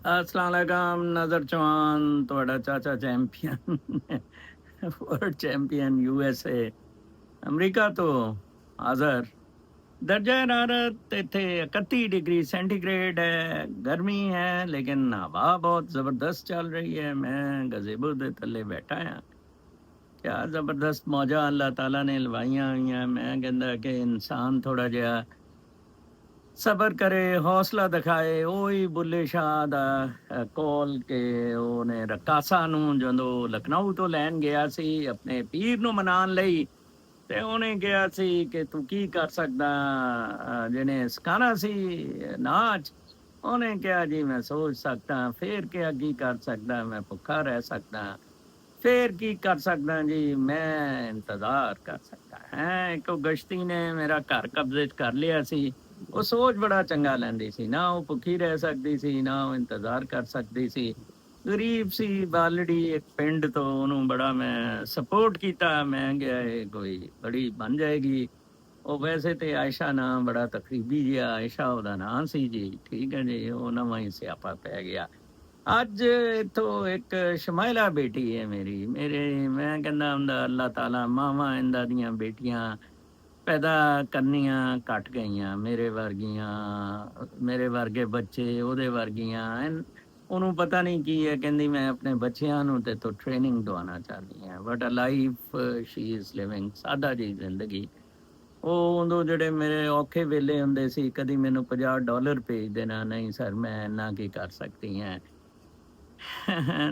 अस्सलाम वालेकुम नज़र चौहान ਤੁਹਾਡਾ ਚਾਚਾ champion world champion USA America ਤੋਂ ਹਾਜ਼ਰ। ਦਰਜਾ ਹਰਾਰਤ ਇੱਥੇ 31 ਡਿਗਰੀ ਸੈਂਟੀਗ੍ਰੇਡ ਹੈ, ਗਰਮੀ ਹੈ ਲੇਕਿਨ ਹਵਾ ਬਹੁਤ ਜ਼ਬਰਦਸਤ ਚੱਲ ਰਹੀ ਹੈ। ਮੈਂ ਗਜ਼ੇਬੋ ਦੇ ਥੱਲੇ ਬੈਠਾ ਹਾਂ। ਕਿਆ ਜ਼ਬਰਦਸਤ ਮੌਜਾਂ ਅੱਲਾਹ ਤਾਲਾ ਨੇ ਲਵਾਈਆਂ ਹੋਈਆਂ। ਮੈਂ ਕਹਿੰਦਾ ਕਿ ਇਨਸਾਨ ਥੋੜ੍ਹਾ ਜਿਹਾ ਸਬਰ ਕਰੇ, ਹੌਸਲਾ ਦਿਖਾਏ। ਉਹੀ ਬੁੱਲੇ ਸ਼ਾਹ ਦਾ ਕੋਲ ਕਿ ਉਹਨੇ ਰਕਾਸਾ ਨੂੰ ਜਦੋਂ ਲਖਨਊ ਤੋਂ ਲੈਣ ਗਿਆ ਸੀ ਆਪਣੇ ਪੀਰ ਨੂੰ ਮਨਾਉਣ ਲਈ, ਤੇ ਉਹਨੇ ਕਿਹਾ ਸੀ ਕਿ ਤੂੰ ਕੀ ਕਰ ਸਕਦਾ, ਜਿਹਨੇ ਸਿਖਾਉਣਾ ਸੀ ਨਾਚ। ਉਹਨੇ ਕਿਹਾ ਜੀ ਮੈਂ ਸੋਚ ਸਕਦਾ। ਫੇਰ ਕਿਹਾ ਕੀ ਕਰ ਸਕਦਾ, ਮੈਂ ਭੁੱਖਾ ਰਹਿ ਸਕਦਾ। ਫੇਰ ਕੀ ਕਰ ਸਕਦਾ ਜੀ, ਮੈਂ ਇੰਤਜ਼ਾਰ ਕਰ ਸਕਦਾ ਹੈ। ਇੱਕ ਗਸ਼ਤੀ ਨੇ ਮੇਰਾ ਘਰ ਕਬਜ਼ੇ 'ਚ ਕਰ ਲਿਆ ਸੀ। ਉਹ ਸੋਚ ਬੜਾ ਚੰਗਾ ਲੈਂਦੀ ਸੀ, ਨਾ ਉਹ ਭੁੱਖੀ ਰਹਿ ਸਕਦੀ ਸੀ, ਨਾ ਉਹ ਇੰਤਜ਼ਾਰ ਕਰ ਸਕਦੀ ਸੀ। ਗਰੀਬ ਸੀ ਬਾਲੜੀ ਇੱਕ ਪਿੰਡ ਤੋਂ, ਉਹਨੂੰ ਬੜਾ ਮੈਂ ਸਪੋਰਟ ਕੀਤਾ। ਮੈਂ ਗਿਆ ਇਹ ਕੋਈ ਬੜੀ ਬਣ ਜਾਏਗੀ। ਉਹ ਵੈਸੇ ਤੇ ਆਇਸ਼ਾ ਨਾਂ ਬੜਾ ਤਕਰੀਬੀ ਜਿਹਾ, ਆਇਸ਼ਾ ਉਹਦਾ ਨਾਂ ਸੀ ਜੀ, ਠੀਕ ਹੈ ਜੀ। ਉਹ ਨਵਾਂ ਹੀ ਸਿਆਪਾ ਪੈ ਗਿਆ। ਅੱਜ ਇੱਥੋਂ ਇੱਕ ਸ਼ਮਾਇਲਾ ਬੇਟੀ ਹੈ ਮੇਰੀ, ਮੈਂ ਕਹਿੰਦਾ ਹੁੰਦਾ ਅੱਲਾਹ ਤਾਲਾ ਮਾਵਾਂ ਇਹਨਾਂ ਦੀਆਂ ਬੇਟੀਆਂ ਪੈਦਾ ਕਰਨੀਆਂ ਘੱਟ ਗਈਆਂ। ਮੇਰੇ ਵਰਗੇ ਬੱਚੇ ਉਹਦੇ ਵਰਗੀਆਂ। ਉਹਨੂੰ ਪਤਾ ਨਹੀਂ ਕੀ ਹੈ, ਕਹਿੰਦੀ ਮੈਂ ਆਪਣੇ ਬੱਚਿਆਂ ਨੂੰ ਤੇ ਤੋਂ ਟ੍ਰੇਨਿੰਗ ਦਵਾਉਣਾ ਚਾਹੁੰਦੀ ਹਾਂ। But a life she is living ਸਾਦਾ ਜੀ ਜ਼ਿੰਦਗੀ। ਉਹ ਉਦੋਂ ਜਿਹੜੇ ਮੇਰੇ ਔਖੇ ਵੇਲੇ ਹੁੰਦੇ ਸੀ, ਕਦੀ ਮੈਨੂੰ $50 ਭੇਜ ਦੇਣਾ, ਨਹੀਂ ਸਰ ਮੈਂ ਇੰਨਾ ਕੀ ਕਰ ਸਕਦੀ ਹਾਂ।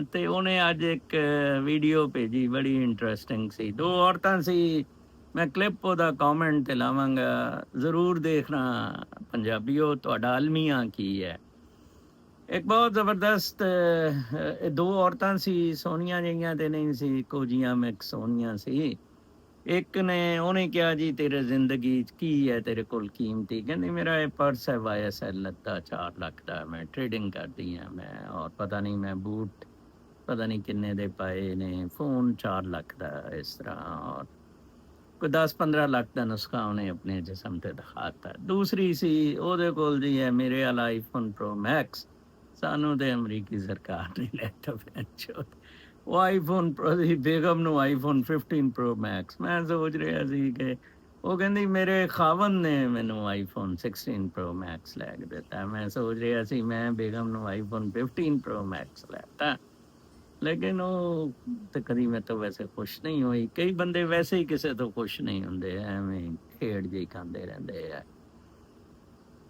ਤੇ ਉਹਨੇ ਅੱਜ ਇੱਕ ਵੀਡੀਓ ਭੇਜੀ, ਬੜੀ ਇੰਟਰਸਟਿੰਗ ਸੀ। ਦੋ ਔਰਤਾਂ ਸੀ, ਮੈਂ ਕਲਿੱਪ ਉਹਦਾ ਕਮੈਂਟ ਤੇ ਲਾਵਾਂਗਾ, ਜ਼ਰੂਰ ਦੇਖਣਾ ਪੰਜਾਬੀਓ, ਤੁਹਾਡਾ ਅਲਮੀਆਂ ਕੀ ਹੈ। ਇੱਕ ਬਹੁਤ ਜ਼ਬਰਦਸਤ ਇਹ ਦੋ ਔਰਤਾਂ ਸੀ, ਸੋਹਣੀਆਂ ਜਿਹੀਆਂ ਤੇ ਨਹੀਂ ਸੀ, ਇੱਕੋ ਜਿਹੀਆਂ ਮਿਕਸ ਸੋਹਣੀਆਂ ਸੀ। ਇੱਕ ਨੇ ਉਹਨੇ ਕਿਹਾ ਜੀ ਤੇਰੇ ਜ਼ਿੰਦਗੀ 'ਚ ਕੀ ਹੈ ਤੇਰੇ ਕੋਲ ਕੀਮਤੀ, ਕਹਿੰਦੀ ਮੇਰਾ ਇਹ ਪਰਸ ਹੈ YSL ਦਾ 4 ਲੱਖ ਦਾ, ਮੈਂ ਟ੍ਰੇਡਿੰਗ ਕਰਦੀ ਹਾਂ ਮੈਂ, ਔਰ ਪਤਾ ਨਹੀਂ ਮੈਂ ਬੂਟ ਪਤਾ ਨਹੀਂ ਕਿੰਨੇ ਦੇ ਪਾਏ ਨੇ, ਫੋਨ 4 ਲੱਖ ਦਾ, ਇਸ ਤਰ੍ਹਾਂ। ਔਰ ਕੋਈ 10-15 ਲੱਖ ਦਾ ਨੁਸਖਾ ਉਹਨੇ ਆਪਣੇ ਜਿਸਮ ਤੇ ਦਿਖਾਤਾ। ਦੂਸਰੀ ਸੀ ਉਹਦੇ ਕੋਲ ਜੀ ਹੈ ਮੇਰੇ ਵਾਲਾ ਆਈਫੋਨ ਪ੍ਰੋ ਮੈਕਸ। ਸਾਨੂੰ ਤੇ ਅਮਰੀਕੀ ਸਰਕਾਰ ਨੇ ਲੈਤਾ ਪੈਂਚੋ ਉਹ ਆਈਫੋਨ ਪ੍ਰੋ ਦੀ ਬੇਗਮ ਨੂੰ ਆਈਫੋਨ 15 ਪ੍ਰੋ ਮੈਕਸ। ਮੈਂ ਸੋਚ ਰਿਹਾ ਸੀ ਕਿ ਉਹ ਕਹਿੰਦੀ ਮੇਰੇ ਖਾਵਨ ਨੇ ਮੈਨੂੰ ਆਈਫੋਨ 16 ਪ੍ਰੋ ਮੈਕਸ ਲੈ ਕੇ ਦਿੱਤਾ। ਮੈਂ ਸੋਚ ਰਿਹਾ ਸੀ ਮੈਂ ਬੇਗਮ ਨੂੰ ਆਈਫੋਨ 15 ਪ੍ਰੋ ਮੈਕਸ ਲੈਤਾ, ਲੇਕਿਨ ਉਹ ਤੇ ਕਦੀ ਮੈਂ ਤਾਂ ਵੈਸੇ ਖੁਸ਼ ਨਹੀਂ ਹੋਈ। ਕਈ ਬੰਦੇ ਵੈਸੇ ਹੀ ਕਿਸੇ ਤੋਂ ਖੁਸ਼ ਨਹੀਂ ਹੁੰਦੇ, ਐਵੇਂ ਖੇਡ ਜਿਹੀ ਖਾਂਦੇ ਰਹਿੰਦੇ ਆ।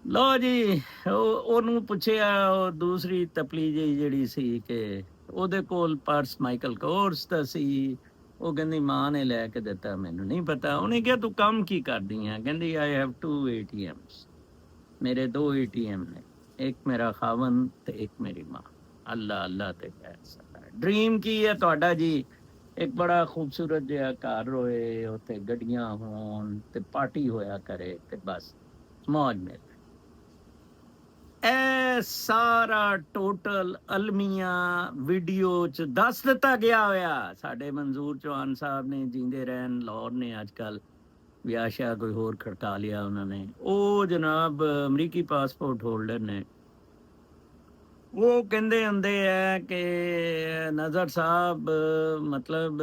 ਲਓ ਜੀ, ਉਹਨੂੰ ਪੁੱਛਿਆ, ਉਹ ਦੂਸਰੀ ਤਪਲੀ ਜਿਹੀ ਜਿਹੜੀ ਸੀ, ਕਿ ਉਹਦੇ ਕੋਲ ਪਰਸ ਮਾਈਕਲ ਕੋਰਸ ਦਾ ਸੀ। ਉਹ ਕਹਿੰਦੀ ਮਾਂ ਨੇ ਲੈ ਕੇ ਦਿੱਤਾ, ਮੈਨੂੰ ਨਹੀਂ ਪਤਾ। ਉਹਨੇ ਕਿਹਾ ਤੂੰ ਕੰਮ ਕੀ ਕਰਦੀ ਆ, ਕਹਿੰਦੀ ਆਈ ਹੈਵ 2 ATMs, ਮੇਰੇ 2 ATM ਨੇ, ਇੱਕ ਮੇਰਾ ਖਾਵਨ ਤੇ ਇੱਕ ਮੇਰੀ ਮਾਂ। ਅੱਲਾ ਅੱਲਾ ਤੇ ਪੈਸਾ। ਡ੍ਰੀਮ ਕੀ ਹੈ ਤੁਹਾਡਾ ਜੀ? ਇੱਕ ਬੜਾ ਖੂਬਸੂਰਤ ਜਿਹਾ ਘਰ ਹੋਏ, ਉੱਥੇ ਗੱਡੀਆਂ ਹੋਣ ਤੇ ਪਾਰਟੀ ਹੋਇਆ ਕਰੇ ਤੇ ਬਸ ਮੌਜ ਮਿਲ। ਇਹ ਸਾਰਾ ਟੋਟਲ ਅਲਮੀਆਂ ਵੀਡੀਓ 'ਚ ਦੱਸ ਦਿੱਤਾ ਗਿਆ ਹੋਇਆ। ਸਾਡੇ ਮਨਜ਼ੂਰ ਚੌਹਾਨ ਸਾਹਿਬ ਨੇ, ਜੀਂਦੇ ਰਹਿਣ, ਲਾਹੌਰ ਨੇ ਅੱਜ ਕੱਲ੍ਹ ਵਿਆਹ ਸ਼ਾਹ ਕੋਈ ਹੋਰ ਖੜਕਾ ਲਿਆ ਉਹਨਾਂ ਨੇ। ਉਹ ਜਨਾਬ ਅਮਰੀਕੀ ਪਾਸਪੋਰਟ ਹੋਲਡਰ ਨੇ। ਉਹ ਕਹਿੰਦੇ ਹੁੰਦੇ ਆ ਕਿ ਨਜ਼ਰ ਸਾਹਿਬ ਮਤਲਬ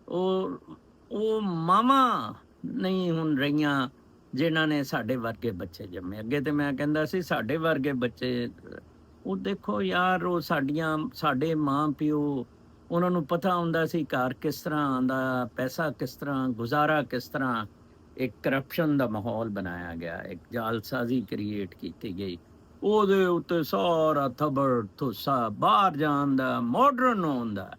ਉਹ ਮਾਵਾਂ ਨਹੀਂ ਹੁਣ ਰਹੀਆਂ ਜਿਨ੍ਹਾਂ ਨੇ ਸਾਡੇ ਵਰਗੇ ਬੱਚੇ ਜੰਮੇ। ਅੱਗੇ ਤੇ ਮੈਂ ਕਹਿੰਦਾ ਸੀ ਸਾਡੇ ਵਰਗੇ ਬੱਚੇ, ਉਹ ਦੇਖੋ ਯਾਰ, ਉਹ ਸਾਡੇ ਮਾਂ ਪਿਓ, ਉਹਨਾਂ ਨੂੰ ਪਤਾ ਹੁੰਦਾ ਸੀ ਘਰ ਕਿਸ ਤਰ੍ਹਾਂ ਆਉਂਦਾ, ਪੈਸਾ ਕਿਸ ਤਰ੍ਹਾਂ, ਗੁਜ਼ਾਰਾ ਕਿਸ ਤਰ੍ਹਾਂ। ਇੱਕ ਕਰਪਸ਼ਨ ਦਾ ਮਾਹੌਲ ਬਣਾਇਆ ਗਿਆ, ਇੱਕ ਜਾਲਸਾਜ਼ੀ ਕ੍ਰੀਏਟ ਕੀਤੀ ਗਈ, ਉਹਦੇ ਉੱਤੇ ਸਾਰਾ ਥੱਬੜ ਥੁੱਸਾ, ਬਾਹਰ ਜਾਣ ਦਾ, ਮਾਡਰਨ ਹੋਣ ਦਾ।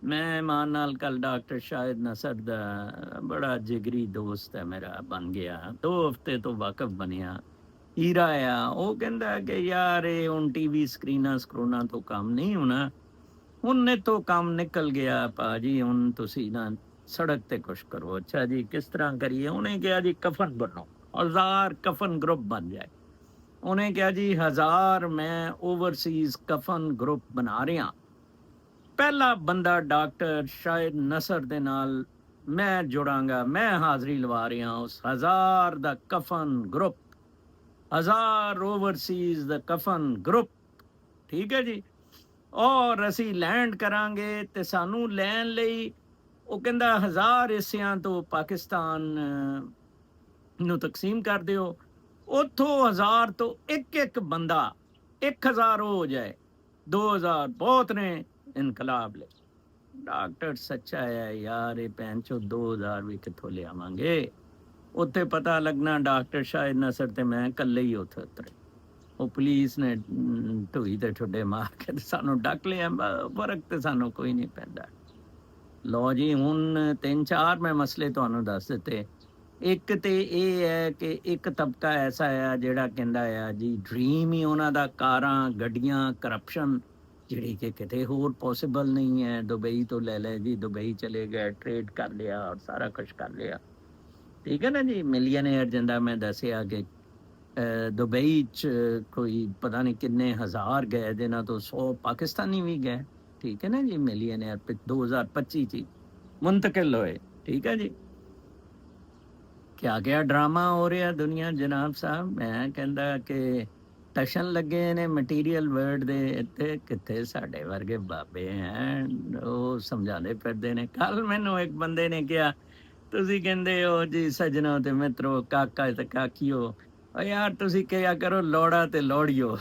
ਮੈਂ ਮਾਨ ਨਾਲ ਕੱਲ ਡਾਕਟਰ ਸ਼ਾਹਿਦ ਨਸਰ ਦਾ ਬੜਾ ਜਿਗਰੀ ਦੋਸਤ ਹੈ ਮੇਰਾ, ਬਣ ਗਿਆ 2 ਹਫ਼ਤੇ ਤੋਂ ਵਾਕਫ ਬਣਿਆ, ਹੀਰਾ ਆ। ਉਹ ਕਹਿੰਦਾ ਕਿ ਯਾਰ ਇਹ ਹੁਣ TV ਸਕਰੀਨਾਂ ਸਕਰੂਨਾਂ ਤੋਂ ਕੰਮ ਨਹੀਂ ਹੋਣਾ, ਹੁਣ ਇਹ ਤੋਂ ਕੰਮ ਨਿਕਲ ਗਿਆ ਭਾਜੀ, ਹੁਣ ਤੁਸੀਂ ਨਾ ਸੜਕ ਤੇ ਕੁਛ ਕਰੋ। ਅੱਛਾ ਜੀ, ਕਿਸ ਤਰ੍ਹਾਂ ਕਰੀਏ? ਉਹਨੇ ਕਿਹਾ ਜੀ ਕਫਨ ਬਣੋ, 1000 ਕਫਨ ਗਰੁੱਪ ਬਣ ਜਾਏ। ਉਹਨੇ ਕਿਹਾ ਜੀ 1000 ਮੈਂ ਓਵਰਸੀਜ਼ ਕਫਨ ਗਰੁੱਪ ਬਣਾ ਰਿਹਾ। ਪਹਿਲਾ ਬੰਦਾ ਡਾਕਟਰ ਸ਼ਾਹਿਦ ਨਸਰ ਦੇ ਨਾਲ ਮੈਂ ਜੁੜਾਂਗਾ, ਮੈਂ ਹਾਜ਼ਰੀ ਲਵਾ ਰਿਹਾ ਉਸ 1000 ਦਾ ਕਫਨ ਗਰੁੱਪ, 1000 ਓਵਰਸੀਜ਼ ਦਾ ਕਫਨ ਗਰੁੱਪ। ਠੀਕ ਹੈ ਜੀ। ਔਰ ਅਸੀਂ ਲੈਂਡ ਕਰਾਂਗੇ ਤੇ ਸਾਨੂੰ ਲੈਣ ਲਈ ਉਹ ਕਹਿੰਦਾ 1000 ਹਿੱਸਿਆਂ ਤੋਂ ਪਾਕਿਸਤਾਨ ਨੂੰ ਤਕਸੀਮ ਕਰ ਦਿਓ। ਉੱਥੋਂ 1000 ਤੋਂ ਇੱਕ ਬੰਦਾ 1000 ਹੋ ਜਾਏ, 2000 ਬਹੁਤ ਨੇ ਇਨਕਲਾਬ ਲਈ। ਡਾਕਟਰ ਸੱਚਾ ਹੈ ਯਾਰ, ਇਹ ਭੈਣ ਚੋ 2000 ਵੀ ਕਿੱਥੋਂ ਲਿਆਵਾਂਗੇ। ਉੱਥੇ ਪਤਾ ਲੱਗਣਾ ਡਾਕਟਰ ਸ਼ਾਹਿਦ ਨਸਰ ਤੇ ਮੈਂ ਇਕੱਲੇ ਹੀ ਉੱਥੇ ਉਤਰੇ। ਉਹ ਪੁਲਿਸ ਨੇ ਢੋਈ ਤੇ ਠੁੱਡੇ ਮਾਰ ਕੇ ਸਾਨੂੰ ਡੱਕ ਲਿਆ। ਫਰਕ ਤੇ ਸਾਨੂੰ ਕੋਈ ਨਹੀਂ ਪੈਂਦਾ। ਲੋ ਜੀ, ਹੁਣ 3-4 ਮੈਂ ਮਸਲੇ ਤੁਹਾਨੂੰ ਦੱਸ ਦਿੱਤੇ। ਇੱਕ ਤੇ ਇਹ ਹੈ ਕਿ ਇੱਕ ਤਬਕਾ ਐਸਾ ਆ ਜਿਹੜਾ ਕਹਿੰਦਾ ਆ ਜੀ ਡ੍ਰੀਮ ਹੀ ਉਹਨਾਂ ਦਾ ਕਾਰਾਂ, ਗੱਡੀਆਂ, ਕਰਪਸ਼ਨ, ਜਿਹੜੀ ਕਿ ਕਿਤੇ ਹੋਰ ਪੋਸੀਬਲ ਨਹੀਂ ਹੈ। ਦੁਬਈ ਤੋਂ ਲੈ ਲੈ ਜੀ, ਦੁਬਈ ਚਲੇ ਗਏ, ਟ੍ਰੇਡ ਕਰ ਲਿਆ ਔਰ ਸਾਰਾ ਕੁਛ ਕਰ ਲਿਆ। ਠੀਕ ਹੈ ਨਾ ਜੀ। ਮਿਲੀਅਨੇਅਰ ਜਿੰਦਾ ਮੈਂ ਦੱਸਿਆ ਕਿ ਦੁਬਈ 'ਚ ਕੋਈ ਪਤਾ ਨਹੀਂ ਕਿੰਨੇ ਹਜ਼ਾਰ ਗਏ, ਜਿਨ੍ਹਾਂ ਤੋਂ 100 ਪਾਕਿਸਤਾਨੀ ਵੀ ਗਏ। ਠੀਕ ਹੈ ਨਾ ਜੀ। ਮਿਲੀਅਨੇਅਰ 2025 'ਚ ਮੁੰਤਕਿਲ ਹੋਏ। ਠੀਕ ਹੈ ਜੀ। ਕਿਆ ਕਿਆ ਡਰਾਮਾ ਹੋ ਰਿਹਾ ਦੁਨੀਆ ਜਨਾਬ ਸਾਹਿਬ। ਮੈਂ ਕਹਿੰਦਾ ਕਿ ਟਸ਼ਨ ਲੱਗੇ ਨੇ ਮਟੀਰੀਅਲ ਵਰਲਡ ਦੇ। ਇੱਥੇ ਕਿੱਥੇ ਸਾਡੇ ਵਰਗੇ ਬਾਬੇ ਹੈ, ਉਹ ਸਮਝਾਉਂਦੇ ਫਿਰਦੇ ਨੇ। ਕੱਲ ਮੈਨੂੰ ਇੱਕ ਬੰਦੇ ਨੇ ਕਿਹਾ, ਤੁਸੀਂ ਕਹਿੰਦੇ ਹੋ ਜੀ ਸੱਜਣੋ ਤੇ ਮਿੱਤਰੋ, ਕਾਕਾ ਤੇ ਕਾਕੀਓ, ਯਾਰ ਤੁਸੀਂ ਕਿਹਾ ਕਰੋ ਲੋੜਾ ਤੇ ਲੋੜੀਓ।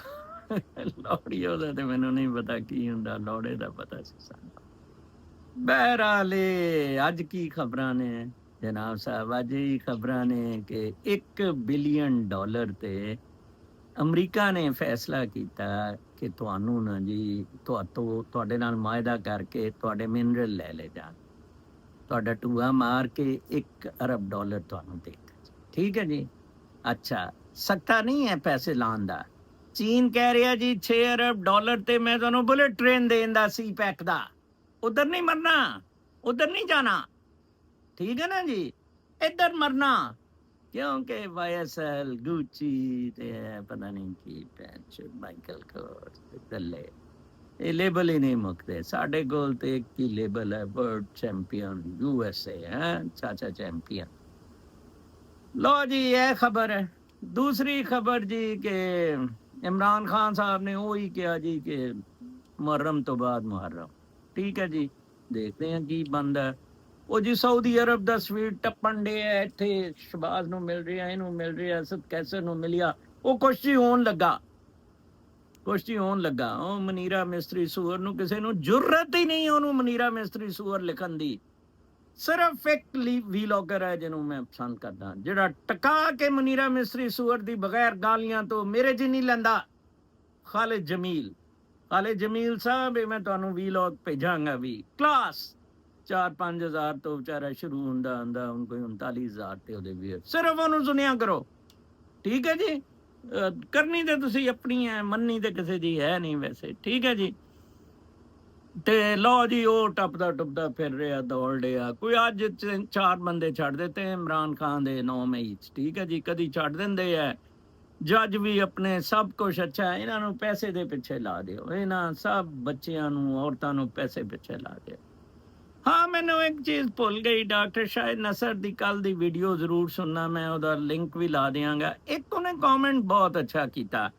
ਲੋੜੀਓ ਦਾ ਤੇ ਮੈਨੂੰ ਨਹੀਂ ਪਤਾ ਕੀ ਹੁੰਦਾ, ਲੋੜੇ ਦਾ ਪਤਾ ਸੀ ਸਾਨੂੰ। ਬਹਿਰਾਲੇ ਅੱਜ ਕੀ ਖਬਰਾਂ ਨੇ ਜਨਾਬ ਸਾਹਿਬ? ਅੱਜ ਇਹ ਖਬਰਾਂ ਨੇ ਕਿ $1 ਬਿਲੀਅਨ ਤੇ ਅਮਰੀਕਾ ਨੇ ਫੈਸਲਾ ਕੀਤਾ ਕਿ ਤੁਹਾਨੂੰ ਨਾ ਜੀ ਤੁਹਾਡੇ ਨਾਲ ਮਾਇਦਾ ਕਰਕੇ ਤੁਹਾਡੇ ਮਿਨਰਲ ਲੈ ਲੈ ਜਾਣ, ਤੁਹਾਡਾ ਟੂਆ ਮਾਰ ਕੇ $1 ਅਰਬ ਤੁਹਾਨੂੰ ਦੇ ਦਿੱਤਾ। ਠੀਕ ਹੈ ਜੀ। ਅੱਛਾ, ਸਖਤਾ ਨਹੀਂ ਹੈ ਪੈਸੇ ਲਾਉਣ ਦਾ। ਚੀਨ ਕਹਿ ਰਿਹਾ ਜੀ $6 ਅਰਬ ਤੇ ਮੈਂ ਤੁਹਾਨੂੰ ਬੁਲੇਟ ਟ੍ਰੇਨ ਦੇਣ ਦਾ ਸੀ ਪੈਕ ਦਾ। ਉਧਰ ਨਹੀਂ ਮਰਨਾ, ਉਧਰ ਨਹੀਂ ਜਾਣਾ। ਠੀਕ ਹੈ ਨਾ ਜੀ। ਇੱਧਰ ਮਰਨਾ, ਕਿਉਂਕਿ YSL, ਗੁੱਚੀ ਤੇ ਪਤਾ ਨਹੀਂ ਕੀ ਮਾਈਕਲ ਕੋਰਸ ਤੇ ਗੱਲੇ, ਇਹ ਲੇਬਲ ਹੀ ਨਹੀਂ ਮੁੱਕਦੇ ਸਾਡੇ ਕੋਲ। ਤੇ ਇੱਕ ਹੀ ਲੇਬਲ ਹੈ, ਵਰਲਡ ਚੈਂਪੀਅਨ USA ਹੈ, ਚਾਚਾ ਚੈਂਪੀਅਨ। ਲੋ ਜੀ, ਇਹ ਖਬਰ ਹੈ। ਦੂਸਰੀ ਖਬਰ ਜੀ ਕਿ ਇਮਰਾਨ ਖਾਨ ਸਾਹਿਬ ਨੇ ਉਹ ਹੀ ਕਿਹਾ ਜੀ ਕਿ ਮੁਹर्रम ਤੋਂ ਬਾਅਦ ਮੁਹर्रम। ਠੀਕ ਹੈ ਜੀ। ਦੇਖਦੇ ਹਾਂ ਕੀ ਬਣਦਾ। ਉਹ ਜੀ ਸਾਊਦੀ ਅਰਬ ਦਾ ਸਵੀਟ ਟੱਪਣ ਡੇ ਹੈ, ਇੱਥੇ ਸ਼ਬਾਜ਼ ਨੂੰ ਮਿਲ ਰਿਹਾ, ਇਹਨੂੰ ਮਿਲ ਰਿਹਾ, ਸਭ ਕੈਸੇ ਨੂੰ ਮਿਲਿਆ। ਉਹ ਕੁਸ਼ਤੀ ਹੋਣ ਲੱਗਾ, ਕੁਸ਼ਤੀ ਹੋਣ ਲੱਗਾ। ਉਹ ਮਨੀਰਾ ਮਿਸਤਰੀ ਸੂਰ ਨੂੰ ਕਿਸੇ ਨੂੰ ਜੁਰਤ ਹੀ ਨਹੀਂ ਉਹਨੂੰ ਮਨੀਰਾ ਮਿਸਤਰੀ ਸੂਰ ਲਿਖਣ ਦੀ। ਸਿਰਫ ਇੱਕ ਵੀਲੌਗਰ ਹੈ ਜਿਹਨੂੰ ਮੈਂ ਪਸੰਦ ਕਰਦਾ, ਜਿਹੜਾ ਟਕਾ ਕੇ ਮਨੀਰਾ ਮਿਸਤਰੀ ਸੂਰ ਦੀ ਬਗੈਰ ਗਾਲੀਆਂ ਤੋਂ ਮੇਰੇ ਜੀ ਨਹੀਂ ਲੈਂਦਾ। ਖਾਲਿਦ ਜਮੀਲ, ਖਾਲਿਦ ਜਮੀਲ ਸਾਹਿਬ, ਇਹ ਮੈਂ ਤੁਹਾਨੂੰ ਵੀਲੌਗ ਭੇਜਾਂਗਾ ਵੀ। ਕਲਾਸ 4-5 ਹਜ਼ਾਰ ਤੋਂ ਵਿਚਾਰਾ ਸ਼ੁਰੂ ਹੁੰਦਾ ਹੁਣ ਕੋਈ 39,000 ਤੇ ਉਹਦੇ ਵੀ। ਸਿਰਫ ਉਹਨੂੰ ਸੁਣਿਆ ਕਰੋ। ਠੀਕ ਹੈ ਜੀ। ਕਰਨੀ ਤੇ ਤੁਸੀਂ ਆਪਣੀ ਹੈ, ਮੰਨੀ ਤੇ ਕਿਸੇ ਦੀ ਹੈ ਨਹੀਂ ਵੈਸੇ। ਠੀਕ ਹੈ ਜੀ। ਤੇ ਲੋ ਜੀ, ਉਹ ਟੱਪਦਾ ਫਿਰ ਰਿਹਾ, ਦੌੜ ਰਿਹਾ। ਕੋਈ ਅੱਜ 4 ਬੰਦੇ ਛੱਡ ਦਿੱਤੇ ਇਮਰਾਨ ਖਾਨ ਦੇ 9 ਮਈ 'ਚ। ਠੀਕ ਹੈ ਜੀ। ਕਦੀ ਛੱਡ ਦਿੰਦੇ ਹੈ ਜੱਜ ਵੀ ਆਪਣੇ, ਸਭ ਕੁਛ ਅੱਛਾ। ਇਹਨਾਂ ਨੂੰ ਪੈਸੇ ਦੇ ਪਿੱਛੇ ਲਾ ਦਿਓ, ਇਹਨਾਂ ਸਭ ਬੱਚਿਆਂ ਨੂੰ, ਔਰਤਾਂ ਨੂੰ ਪੈਸੇ ਪਿੱਛੇ ਲਾ ਦਿਓ। ਹਾਂ, ਮੈਨੂੰ ਇੱਕ ਚੀਜ਼ ਭੁੱਲ ਗਈ। ਡਾਕਟਰ ਸ਼ਾਹਿਦ ਨਸਰ ਦੀ ਕੱਲ ਦੀ ਵੀਡੀਓ ਜ਼ਰੂਰ ਸੁਣਨਾ, ਮੈਂ ਉਹਦਾ ਲਿੰਕ ਵੀ ਲਾ ਦਿਆਂਗਾ। ਇੱਕ ਉਹਨੇ ਕਮੈਂਟ ਬਹੁਤ ਅੱਛਾ ਕੀਤਾ।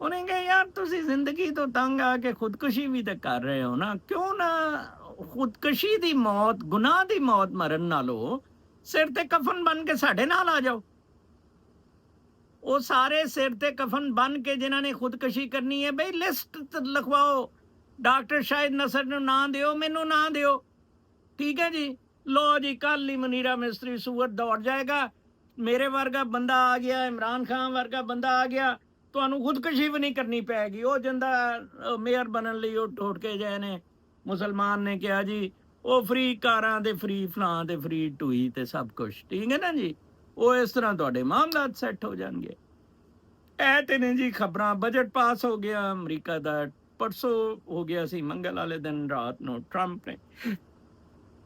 ਉਹਨੇ ਕਿਹਾ ਯਾਰ ਤੁਸੀਂ ਜ਼ਿੰਦਗੀ ਤੋਂ ਤੰਗ ਆ ਕੇ ਖੁਦਕੁਸ਼ੀ ਵੀ ਤਾਂ ਕਰ ਰਹੇ ਹੋ ਨਾ, ਕਿਉਂ ਨਾ ਖੁਦਕੁਸ਼ੀ ਦੀ ਮੌਤ, ਗੁਨਾਹ ਦੀ ਮੌਤ ਮਰਨ ਨਾਲੋਂ ਸਿਰ ਤੇ ਕਫਨ ਬਨ ਕੇ ਸਾਡੇ ਨਾਲ ਆ ਜਾਓ। ਉਹ ਸਾਰੇ ਸਿਰ ਤੇ ਕਫਨ ਬਨ ਕੇ ਜਿਨ੍ਹਾਂ ਨੇ ਖੁਦਕੁਸ਼ੀ ਕਰਨੀ ਹੈ, ਬਈ ਲਿਸਟ ਲਿਖਵਾਓ। ਡਾਕਟਰ ਸ਼ਾਹਿਦ ਨਸਰ ਨੂੰ ਨਾ ਦਿਓ, ਮੈਨੂੰ ਨਾ ਦਿਓ। ਠੀਕ ਹੈ ਜੀ। ਲੋ ਜੀ, ਕੱਲ ਹੀ ਮਨੀਰਾ ਮਿਸਤਰੀ ਸੂਰ ਦੌੜ ਜਾਏਗਾ। ਮੇਰੇ ਵਰਗਾ ਬੰਦਾ ਆ ਗਿਆ, ਇਮਰਾਨ ਖਾਨ ਵਰਗਾ ਬੰਦਾ ਆ ਗਿਆ, ਤੁਹਾਨੂੰ ਖੁਦਕੁਸ਼ੀ ਵੀ ਨਹੀਂ ਕਰਨੀ ਪੈਗੀ। ਉਹ ਜਿੰਦਾ ਮੇਅਰ ਬਣਨ ਲਈ ਉਹ ਟੋਟ ਕੇ ਗਏ ਨੇ, ਮੁਸਲਮਾਨ ਨੇ ਕਿਹਾ ਜੀ ਉਹ ਫ੍ਰੀ ਕਾਰਾਂ ਤੇ ਫ੍ਰੀ ਫਲਾਂ ਤੇ ਫ੍ਰੀ ਟੂਈ ਤੇ ਸਭ ਕੁਛ। ਠੀਕ ਹੈ ਨਾ ਜੀ। ਉਹ ਇਸ ਤਰ੍ਹਾਂ ਤੁਹਾਡੇ ਮਾਮਲਾਤ ਸੈੱਟ ਹੋ ਜਾਣਗੇ। ਇਹ ਤੇ ਨੇ ਜੀ ਖਬਰਾਂ। ਬਜਟ ਪਾਸ ਹੋ ਗਿਆ ਅਮਰੀਕਾ ਦਾ, ਪਰਸੋਂ ਹੋ ਗਿਆ ਸੀ, ਮੰਗਲ ਵਾਲੇ ਦਿਨ ਰਾਤ ਨੂੰ ਟਰੰਪ ਨੇ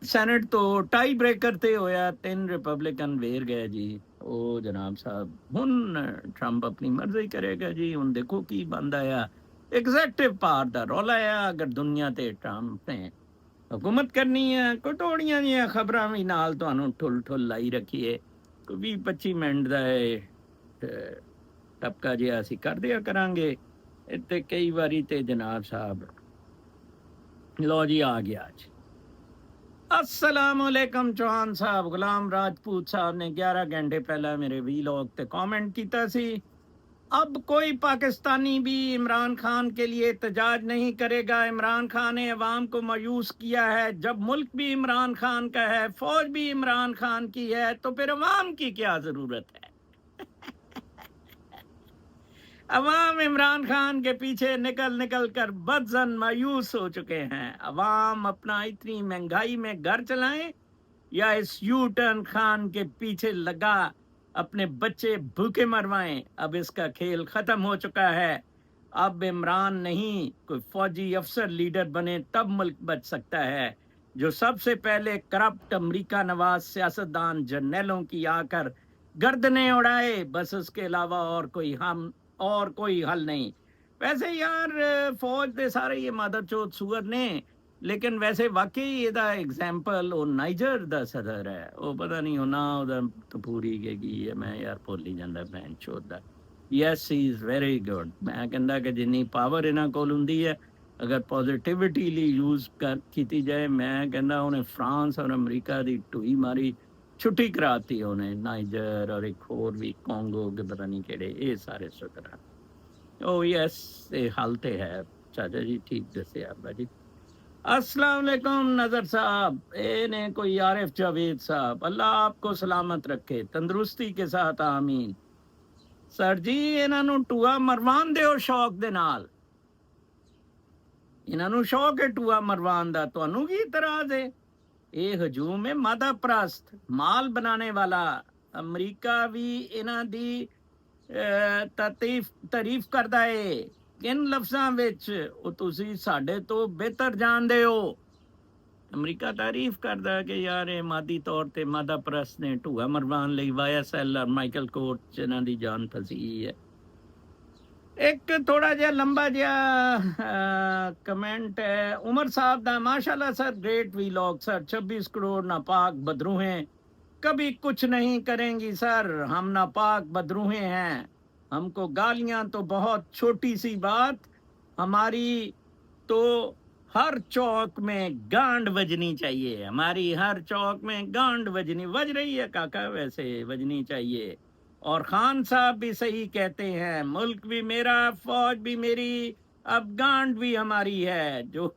ਸੈਨੇਟ ਤੋਂ ਟਾਈ ਬ੍ਰੇਕਰ ਤੇ ਹੋਇਆ, 3 ਰਿਪਬਲਿਕਨ ਵੇਰ ਗਏ ਜੀ। ਉਹ ਜਨਾਬ ਸਾਹਿਬ, ਹੁਣ ਟਰੰਪ ਆਪਣੀ ਮਰਜ਼ੀ ਕਰੇਗਾ ਜੀ। ਹੁਣ ਦੇਖੋ ਕੀ ਬਣਦਾ ਆ। ਐਗਜ਼ੈਕਟਿਵ ਪਾਵਰ ਦਾ ਰੌਲਾ ਆ। ਅਗਰ ਦੁਨੀਆ ਤੇ ਟਰੰਪ ਨੇ ਹੁਕੂਮਤ ਕਰਨੀ ਹੈ, ਕੋਈ ਟੋੜੀਆਂ ਦੀਆਂ ਖਬਰਾਂ ਵੀ ਨਾਲ ਤੁਹਾਨੂੰ ਠੁੱਲ ਲਾਈ ਰੱਖੀਏ। ਕੋਈ 20-25 ਮਿੰਟ ਦਾ ਟਪਕਾ ਜਿਹਾ ਅਸੀਂ ਕਰ ਦਿਆ ਕਰਾਂਗੇ। इतने कई बारी ते जनाब साहब लो जी आ गया आज। अस्सलाम वालेकुम चौहान साहब, गुलाम राजपूत साहब ने 11 घंटे पहले मेरे वीलॉग ते कमेंट किया सी। अब कोई पाकिस्तानी भी इमरान खान के लिए एहतजाज नहीं करेगा। इमरान खान ने अवाम को मायूस किया है। जब मुल्क भी इमरान खान का है, फौज भी इमरान खान की है, तो फिर अवाम की क्या जरूरत है? अवाम इमरान खान के पीछे निकल निकल कर बदजन मायूस हो चुके हैं। अवाम अपना इतनी महंगाई में घर चलाएं या इस यू टर्न खान के पीछे लगा अपने बच्चे भूखे मरवाएं। अब इसका खेल खत्म हो चुका है। अब इमरान नहीं, कोई फौजी अफसर लीडर बने तब मुल्क बच सकता है। जो सबसे पहले करप्ट अमेरिका नवाज सियासतदान जर्नैलों की आकर गर्दनें उड़ाए, बस उसके अलावा और कोई हल नहीं। वैसे यार फौज दे सारे ये मादरचोद सुअर ने, लेकिन वैसे वाकई ਇਹਦਾ ਐਗਜ਼ਾਮਪਲ ਉਹ ਨਾਈਜਰ ਦਾ ਸਦਰ ਹੈ। ਉਹ ਪਤਾ ਨਹੀਂ ਹੋਣਾ ਉਹਦਾ ਤਪੂਰੀ ਕੇ ਕੀ ਹੈ, ਮੈਂ ਯਾਰ ਭੁੱਲ ਹੀ ਜਾਂਦਾ ਭੈਣ ਚੋਦ ਦਾ। Yes he is very good. ਮੈਂ ਕਹਿੰਦਾ ਕਿ ਜਿੰਨੀ ਪਾਵਰ ਇਹਨਾਂ ਕੋਲ ਹੁੰਦੀ ਹੈ, ਅਗਰ ਪੋਜ਼ਿਟਿਵਿਟੀ ਲਈ ਯੂਜ਼ ਕੀਤੀ ਜਾਏ, ਮੈਂ ਕਹਿੰਦਾ ਉਹਨੇ ਫਰਾਂਸ ਔਰ ਅਮਰੀਕਾ ਦੀ ਢੂਈ ਮਾਰੀ ਛੁੱਟੀ ਕਰਾਤੀ ਉਹਨੇ। ਨਾਈਜਰ ਔਰ ਇੱਕ ਹੋਰ ਵੀ ਕੋਂਗੋ ਕੇ ਪਤਾ ਨਹੀਂ ਕਿਹੜੇ, ਇਹ ਸਾਰੇ ਸਦਰ। ਉਹ ਯੈਸ ਇਹ ਹੱਲ ਤੇ ਹੈ ਚਾਚਾ ਜੀ, ਠੀਕ ਦੱਸਿਆ ਅੱਬਾ ਜੀ। अस्सलाम वालेकुम नजर साहब, ए ने कोई आरिफ जावेद साहब, अल्लाह आपको सलामत रखे तंदुरुस्ती के साथ, आमीन। सर जी ਇਹਨਾਂ ਨੂੰ ਟੂਆ ਮਰਵਾਉਣ ਦਿਓ ਸ਼ੌਕ ਦੇ ਨਾਲ। ਇਹਨਾਂ ਨੂੰ ਸ਼ੌਕ ਹੈ ਟੂਆ ਮਰਵਾਉਣ ਦਾ, ਤੁਹਾਨੂੰ ਕੀ ਇਤਰਾਜ਼ ਹੈ? ਇਹ ਹਜੂਮ ਹੈ ਮਾਦਾ ਪ੍ਰਸਤ, ਮਾਲ ਬਣਾने वाला। ਅਮਰੀਕਾ ਵੀ ਇਹਨਾਂ ਦੀ ਤਾਰੀਫ ਕਰਦਾ ਹੈ। ਕਿਨ ਲਫ਼ਜ਼ਾਂ ਵਿੱਚ? ਉਹ ਤੁਸੀਂ ਸਾਡੇ ਤੋਂ ਬਿਹਤਰ ਜਾਣਦੇ ਹੋ। ਅਮਰੀਕਾ ਤਾਰੀਫ ਕਰਦਾ ਕਿ ਯਾਰ ਇਹ ਮਾਦੀ ਤੌਰ ਤੇ ਮਾਦਾ ਪ੍ਰਸਤ ਨੇ ਢੂਆ ਮਰਵਾਉਣ ਲਈ YSL ਔਰ ਮਾਈਕਲ ਕੋਟ ਚ ਇਹਨਾਂ ਦੀ ਜਾਨ ਫਸੀ ਹੈ। ਇੱਕ ਥੋੜਾ ਜਿਹਾ ਲੰਬਾ ਜਿਹਾ ਕਮੈਂਟ ਹੈ ਉਮਰ ਸਾਹਿਬ ਦਾ। माशाल्लाह sir, great vlog sir. 26 crore नापाक बदरूहें कभी कुछ नहीं करेंगी सर। हम नापाक बदरूहें हैं। हमको गालियां तो बहुत छोटी सी बात, हमारी तो हर चौक में गांड बजनी चाहिए। हमारी हर चौक में गांड बज रही है काका, वैसे बजनी चाहिए। और खान साहब भी सही कहते हैं, मुल्क भी मेरा, फौज भी मेरी, अब गांड भी हमारी है। जो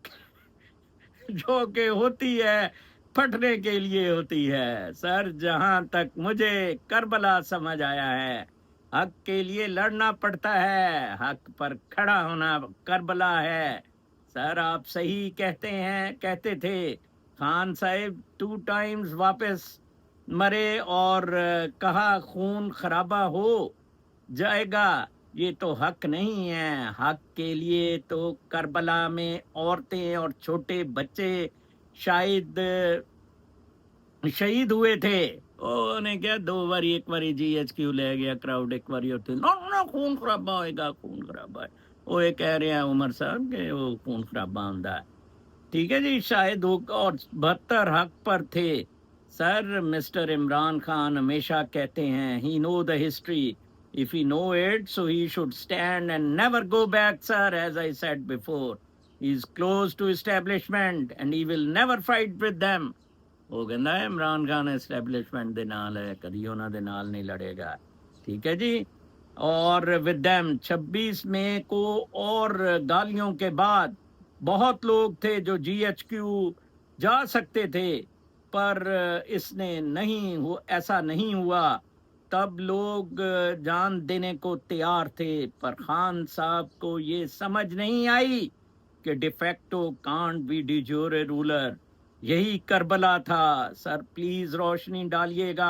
के होती है फटने के लिए होती है। सर, जहां तक मुझे करबला समझ आया है, हक के लिए लड़ना पड़ता है, हक पर खड़ा होना करबला है। सर, आप सही कहते थे। खान साहब 2 टाइम्स वापस मरे और कहा खून खराबा हो जाएगा। ये तो हक नहीं है। हक के लिए तो करबला में औरतें और छोटे बच्चे शायद शहीद हुए थे। ਉਹਨੇ ਕਿਹਾ 2 ਵਾਰੀ, ਇੱਕ ਵਾਰੀ GHQ ਲੈ ਗਿਆ ਕਰਾਊਡ, ਇੱਕ ਵਾਰੀ ਉੱਥੇ ਨਾ ਖੂਨ ਖਰਾਬਾ ਹੋਏਗਾ, ਖੂਨ ਖਰਾਬਾ। ਉਹ ਇਹ ਕਹਿ ਰਿਹਾ ਉਮਰ ਸਾਹਿਬ ਕਿ ਉਹ ਖੂਨ ਖਰਾਬਾ ਹੁੰਦਾ ਹੈ। ठीक है जी, शायद और 72 हक पर थे। सर, मिस्टर इमरान खान हमेशा कहते हैं he know the history, if he know it so he should stand and never go back. Sir, as I said before, he is close to establishment and he will never fight with them. वो कहता है Imran Khan establishment दे नाल है, कभी उन्होंने दे नाल नहीं लड़ेगा। ठीक है जी। और विद देम 26 मई को और गालियों के बाद बहुत लोग थे जो GHQ जा सकते थे, पर इसने नहीं ऐसा नहीं हुआ। तब लोग जान देने को तैयार थे, पर खान साहब को ये समझ नहीं आई कि डिफेक्टो कांट बी डी जोरे रूलर। यही करबला था। सर, प्लीज रोशनी डालिएगा।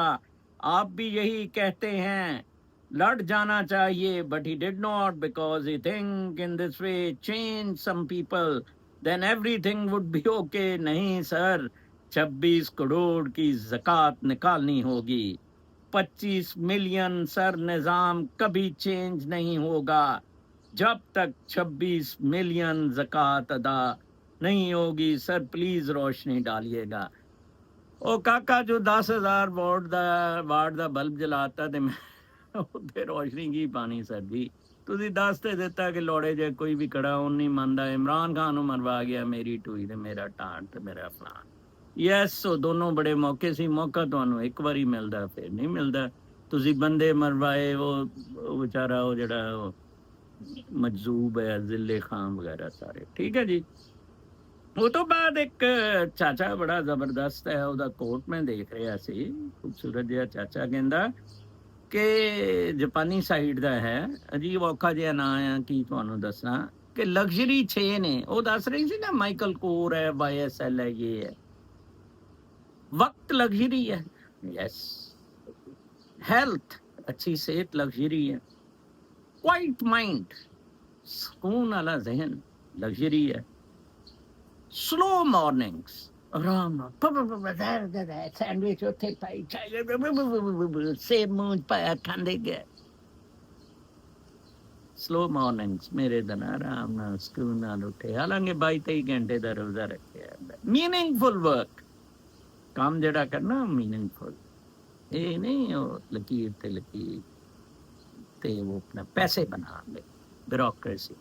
आप भी यही कहते हैं लड़ जाना चाहिए, but he did not, because he think in this way change some people, then everything would be okay. नहीं सर, 26 करोड़ की ज़कात निकालनी होगी। 25 मिलियन सर, निज़ाम कभी चेंज नहीं होगा जब तक 26 मिलियन ज़कात अदा नहीं होगी। सर, प्लीज रोशनी डालिएगा। ओ काका, जो 10,000 वाट दा बल्ब जलाता ते मैं रोशनी की पानी सर जी। ਤੁਸੀਂ ਦੱਸ ਤੇ ਦਿੱਤਾ ਕਿ ਲੋੜੇ ਜੇ ਕੋਈ ਵੀ ਕੜਾ ਉਹ ਨਹੀਂ ਮੰਨਦਾ, ਇਮਰਾਨ ਖਾਨ ਨੂੰ ਮਰਵਾ ਗਿਆ ਮੇਰੀ ਟੂਈ ਤੇ ਮੇਰਾ ਟਾਂਟ ਤੇ ਮੇਰਾ ਫਲਾਨ। ਯੈਸ, ਉਹ ਦੋਨੋਂ ਬੜੇ ਮੌਕੇ ਸੀ, ਮੌਕਾ ਤੁਹਾਨੂੰ ਇੱਕ ਵਾਰੀ ਮਿਲਦਾ ਫਿਰ ਨਹੀਂ ਮਿਲਦਾ। ਤੁਸੀਂ ਬੰਦੇ ਮਰਵਾਏ, ਉਹ ਵਿਚਾਰਾ ਉਹ ਜਿਹੜਾ ਉਹ ਮਜਜ਼ੂਬ ਹੈ ਜ਼ਿਲੇ ਖਾਨ ਵਗੈਰਾ ਸਾਰੇ, ਠੀਕ ਹੈ ਜੀ। ਉਹ ਤੋਂ ਬਾਅਦ ਇੱਕ ਚਾਚਾ ਬੜਾ ਜ਼ਬਰਦਸਤ ਹੈ, ਉਹਦਾ ਕੋਟ ਮੈਂ ਦੇਖ ਰਿਹਾ ਸੀ, ਖੂਬਸੂਰਤ ਜਿਹਾ ਚਾਚਾ, ਕਹਿੰਦਾ ਕਿ ਜਾਪਾਨੀ ਸਾਈਡ ਦਾ ਹੈ, ਅਜੀਬ ਔਖਾ ਜਿਹਾ ਨਾਂ ਆ, ਕੀ ਤੁਹਾਨੂੰ ਦੱਸਾਂ, ਕਿ ਲਗਜ਼ਰੀ 6 ਨੇ। ਉਹ ਦੱਸ ਰਹੀ ਸੀ ਨਾ ਮਾਈਕਲ ਕੋਰ ਹੈ, YSL ਹੈ, ਇਹ ਹੈ, ਵਕਤ ਲਗਜ਼ਰੀ ਹੈ, ਯੈਸ, ਹੈਲਥ अच्छी सेहत लग्जरी है, क्वाइट माइंड सुकून वाला जहन लग्जरी है, स्लो मॉर्निंग्स आराम सैंडविच उत्थे पाई सेब मूंह पाया खांदे गए, स्लो मॉर्निंग्स मेरे दिन आराम नाल सुकून नाल उठे, हालांकि 22-23 घंटे का रोजा रखे। मीनिंगफुल वर्क, काम जड़ा करना मीनिंगफुल, ये नहीं लकीर ते लकीर ते वो अपने पैसे बना ले, bureaucracy.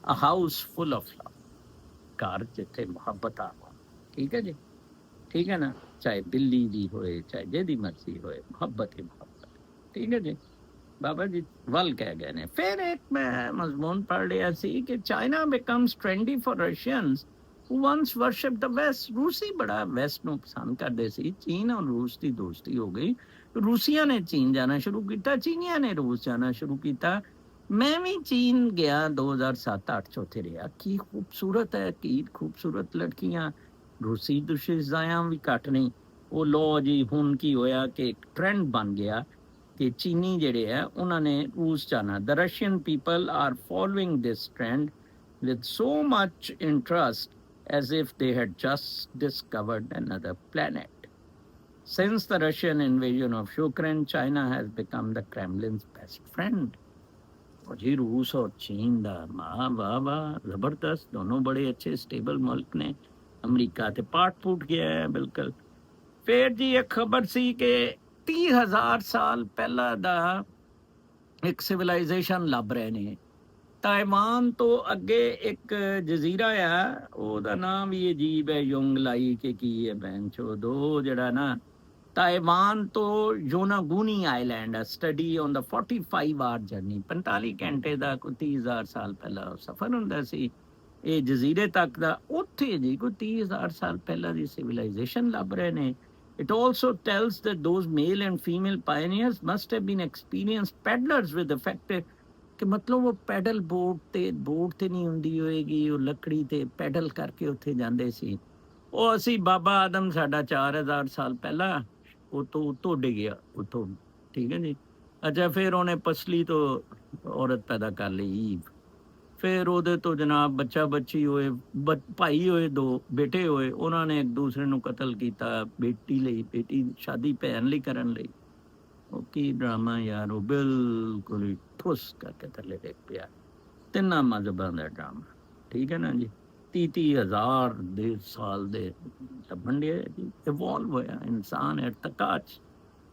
A house full of love, घर जिथे मुहब्बत आवा, ठीक है जी, ठीक है ना, चाहे दिल्ली दी होए चाहे जेदी मर्जी होए, मुहब्बत ही मुहब्बत, ठीक है जी। बाबा जी वल कह गए ने। फिर एक मैं मजमून पढ़ लिया सी कि China becomes trendy for Russians who once worshipped the West। रूसी बड़ा वेस्ट ਨੂੰ ਪਸੰਦ ਕਰਦੇ ਸੀ, ਚੀਨ ਔਰ ਰੂਸ ਦੀ ਦੋਸਤੀ ਹੋ ਗਈ, ਰੂਸੀਆਂ ਨੇ ਚੀਨ ਜਾਣਾ ਸ਼ੁਰੂ ਕੀਤਾ, ਚੀਨੀਆਂ ਨੇ ਰੂਸ ਜਾਣਾ ਸ਼ੁਰੂ ਕੀਤਾ। ਮੈਂ ਵੀ ਚੀਨ ਗਿਆ 2007-8 ਚ, ਉੱਥੇ ਰਿਹਾ, ਕੀ ਖੂਬਸੂਰਤ ਹੈ, ਕੀ ਖੂਬਸੂਰਤ ਲੜਕੀਆਂ, ਰੂਸੀ ਦੁਸ਼ਿਜ਼ਾਂ ਵੀ ਘੱਟ ਨਹੀਂ। ਉਹ ਲੋ ਜੀ ਹੁਣ ਕੀ ਹੋਇਆ ਕਿ ਇੱਕ ਟ੍ਰੈਂਡ ਬਣ ਗਿਆ ਕਿ ਚੀਨੀ ਜਿਹੜੇ ਆ ਉਹਨਾਂ ਨੇ ਰੂਸ ਜਾਣਾ। The Russian people are following this trend with so much interest as if they had just discovered another planet. Since the Russian invasion of Ukraine, China has become the Kremlin's best friend. और जी रूस और चीन दा माँ बाबा जबरदस्त, दोनों बड़े अच्छे स्टेबल मुल्क ने। अमरीका ते पाट फूट गया है बिल्कुल। फिर जी एक खबर सी कि 30,000 साल पहला दा एक सिविलाइजेशन लभ रहे ने। ਤਾਇਵਾਨ ਤੋਂ ਅੱਗੇ ਇੱਕ ਜਜ਼ੀਰਾ ਆ, ਉਹਦਾ ਨਾਮ ਵੀ ਅਜੀਬ ਹੈ, ਯੋਂਗਲਾਈ ਕਿ ਕੀ ਹੈ ਬੈਂਚੋ ਦੋ, ਜਿਹੜਾ ਨਾ ਤਾਇਵਾਨ ਤੋਂ ਯੋਨਾਗੂਨੀ ਆਈਲੈਂਡ ਆ, study on the 45 hour journey, 45 ਘੰਟੇ ਦਾ ਕੋਈ 30,000 ਸਾਲ ਪਹਿਲਾਂ ਸਫ਼ਰ ਹੁੰਦਾ ਸੀ ਇਹ ਜਜ਼ੀਰੇ ਤੱਕ ਦਾ। ਉੱਥੇ ਜੀ ਕੋਈ 30,000 ਸਾਲ ਪਹਿਲਾਂ ਦੀ ਸਿਵਲਾਈਜੇਸ਼ਨ ਲੱਭ ਰਹੇ ਨੇ। It also tells that those male and female pioneers must have been experienced peddlers with effective, ਕਿ ਮਤਲਬ ਉਹ ਪੈਡਲ ਬੋਟ ਤੇ ਨਹੀਂ ਹੁੰਦੀ ਹੋਏਗੀ, ਉਹ ਲੱਕੜੀ ਤੇ ਪੈਡਲ ਕਰਕੇ ਉੱਥੇ ਜਾਂਦੇ ਸੀ। ਉਹ ਅਸੀਂ ਬਾਬਾ ਆਦਮ ਸਾਡਾ 4,000 ਸਾਲ ਪਹਿਲਾਂ ਉੱਤੋਂ ਡਿੱਗਿਆ ਉੱਤੋਂ, ਠੀਕ ਹੈ ਜੀ। ਅੱਛਾ, ਫਿਰ ਉਹਨੇ ਪਸਲੀ ਤੋਂ ਔਰਤ ਪੈਦਾ ਕਰ ਲਈ ਈਵ, ਫਿਰ ਉਹਦੇ ਤੋਂ ਜਨਾਬ ਬੱਚਾ ਬੱਚੀ ਹੋਏ, ਭਾਈ ਹੋਏ, 2 ਬੇਟੇ ਹੋਏ, ਉਹਨਾਂ ਨੇ ਇੱਕ ਦੂਸਰੇ ਨੂੰ ਕਤਲ ਕੀਤਾ ਬੇਟੀ ਲਈ, ਬੇਟੀ ਸ਼ਾਦੀ ਭੈਣ ਲਈ ਕਰਨ ਲਈ। ਉਹ ਕੀ ਡਰਾਮਾ ਯਾਰ, ਉਹ ਬਿਲਕੁਲ ਹੀ ਠੁੱਸ ਕਰਕੇ ਥੱਲੇ ਡਿੱਗ ਪਿਆ। ਤਿੰਨਾਂ ਮਜ਼ਹਬਾਂ ਦਾ ਡਰਾਮਾ, ਠੀਕ ਹੈ ਨਾ ਜੀ। 30,000 ਦੇ ਸਾਲ ਦੇ ਲੱਭਣ ਡਿਆ ਜੀ, ਇਵੋਲਵ ਹੋਇਆ ਇਨਸਾਨ ਇਰਤਕਾ 'ਚ।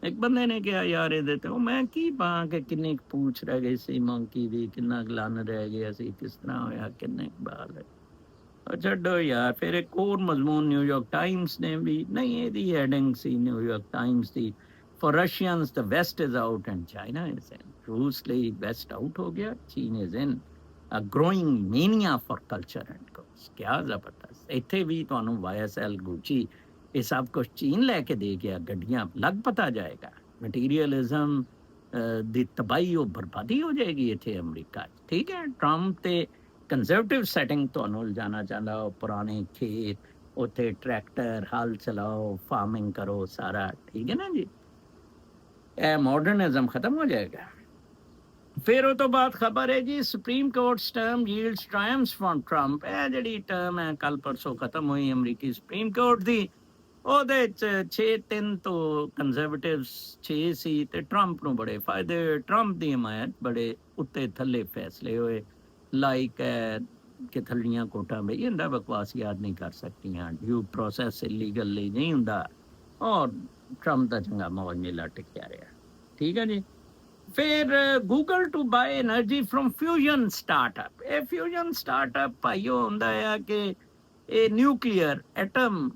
ਇੱਕ ਬੰਦੇ ਨੇ ਕਿਹਾ ਯਾਰ ਇਹਦੇ ਤੇ, ਉਹ ਮੈਂ ਕੀ ਪਾਂ ਕਿ ਕਿੰਨੀ ਕੁ ਪੂਛ ਰਹਿ ਗਈ ਸੀ ਮੰਕੀ ਦੀ, ਕਿੰਨਾ ਗਲਨ ਰਹਿ ਗਿਆ ਸੀ, ਕਿਸ ਤਰ੍ਹਾਂ ਹੋਇਆ, ਕਿੰਨੇ ਬਾਲ ਹੈ। ਛੱਡੋ ਯਾਰ। ਫਿਰ ਇੱਕ ਹੋਰ ਮਜ਼ਮੂਨ ਨਿਊਯਾਰਕ ਟਾਈਮਸ ਨੇ ਵੀ, ਨਹੀਂ ਇਹਦੀ heading C New York Times the, For Russians, the West is out and China is in. रूस ਲਈ West out ਹੋ ਗਿਆ, China is in. A growing mania for culture and goods. क्या ਜ਼ਬਰਦਸਤ। ਇੱਥੇ ਵੀ ਤੁਹਾਨੂੰ YSL, Gucci ਇਹ ਸਭ ਕੁਝ ਚੀਨ ਲੈ ਕੇ ਦੇ ਗਿਆ, ਗੱਡੀਆਂ ਲੱਗ ਪਤਾ ਜਾਏਗਾ। ਮਟੀਰੀਅਲਿਜ਼ਮ ਦੀ ਤਬਾਹੀ, ਉਹ ਬਰਬਾਦੀ ਹੋ ਜਾਏਗੀ ਇੱਥੇ ਅਮਰੀਕਾ 'ਚ, ਠੀਕ ਹੈ। ਟਰੰਪ ਤੇ ਕੰਜ਼ਰਵੇਟਿਵ ਸੈਟਿੰਗ ਤੁਹਾਨੂੰ ਲਿਜਾਣਾ ਚਾਹੁੰਦਾ, ਉਹ ਪੁਰਾਣੇ ਖੇਤ, ਉੱਥੇ ਟਰੈਕਟਰ, ਹਲ ਚਲਾਓ, ਫਾਰਮਿੰਗ ਕਰੋ ਸਾਰਾ, ਠੀਕ ਹੈ ਨਾ ਜੀ। मॉडर्निज्म खत्म हो जाएगा। फिर वो तो बात खबर है जी, supreme courts term yields triumphs from Trump. ਇਹ ਜਿਹੜੀ ਟਰਮ ਹੈ ਕੱਲ ਪਰਸੋਂ ਖਤਮ ਹੋਈ ਅਮਰੀਕੀ ਸੁਪਰੀਮ ਕੋਰਟ ਦੀ, ਉਹਦੇ 'ਚ 6-3 ਤੋਂ ਕੰਜ਼ਰਵੇਟਿਵਸ 6 ਸੀ ਤੇ ਟਰੰਪ ਨੂੰ ਬੜੇ ਫਾਇਦੇ। ਟਰੰਪ ਦੀ ਹਮਾਇਤ ਬੜੇ ਉੱਤੇ ਥੱਲੇ ਫੈਸਲੇ ਹੋਏ, ਲਾਈਕ ਕਿ ਥੱਲੀਆਂ ਕੋਟਾਂ ਬਈ ਇਹਦਾ ਬਕਵਾਸ ਯਾਦ ਨਹੀਂ ਕਰ ਸਕਦੀਆਂ, ਡਿਊ ਪ੍ਰੋਸੈਸ ਇਲੀਗਲ ਲਈ ਨਹੀਂ ਹੁੰਦਾ, ਔਰ ਟਰੰਪ ਦਾ ਚੰਗਾ ਮੌਜ ਮੇਲਾ ਟਿਕਿਆ ਰਿਹਾ, ਠੀਕ ਹੈ ਜੀ। फिर Google to buy energy from fusion startup. ये फ्यूजन स्टार्टअप भाइयों ਹੁੰਦਾ ਆ ਕਿ ਇਹ ਨਿਊਕਲੀਅਰ ਐਟਮ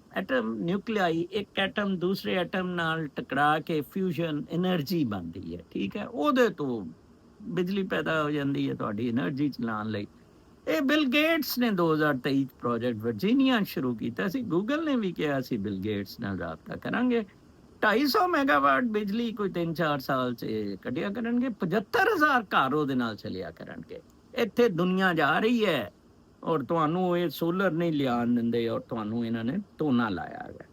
ਨਿਊਕਲੀਆਈ ਇੱਕ ਐਟਮ ਦੂਸਰੇ ਐਟਮ ਨਾਲ ਟਕਰਾ ਕੇ ਫਿਊਜ਼ਨ એનર્ਜੀ ਬਣਦੀ ਹੈ, ਠੀਕ ਹੈ, ਉਹਦੇ ਤੋਂ ਬਿਜਲੀ ਪੈਦਾ ਹੋ ਜਾਂਦੀ ਹੈ ਤੁਹਾਡੀ એનર્ਜੀ ਚਲਾਉਣ ਲਈ। ਇਹ ਬਿਲ ਗੇਟਸ ਨੇ 2023 ਪ੍ਰੋਜੈਕਟ ਵਰਜੀਨੀਆ ਸ਼ੁਰੂ ਕੀਤਾ ਸੀ। ਗੂਗਲ ਨੇ ਵੀ ਕਿਹਾ ਸੀ ਬਿਲ ਗੇਟਸ ਨਾਲ ਰਾਬਤਾ ਕਰਾਂਗੇ, 250 ਮੈਗਾਵਾਟ ਬਿਜਲੀ ਕੋਈ 3-4 ਸਾਲ 'ਚ ਕੱਢਿਆ ਕਰਨਗੇ, 75,000 ਘਰ ਉਹਦੇ ਨਾਲ ਚੱਲਿਆ ਕਰਨਗੇ। ਇੱਥੇ ਦੁਨੀਆ ਜਾ ਰਹੀ ਹੈ ਔਰ ਤੁਹਾਨੂੰ ਇਹ ਸੋਲਰ ਨਹੀਂ ਲਿਆਉਣ ਦਿੰਦੇ ਔਰ ਤੁਹਾਨੂੰ ਇਹਨਾਂ ਨੇ ਧੋਣਾ ਲਾਇਆ ਹੈ।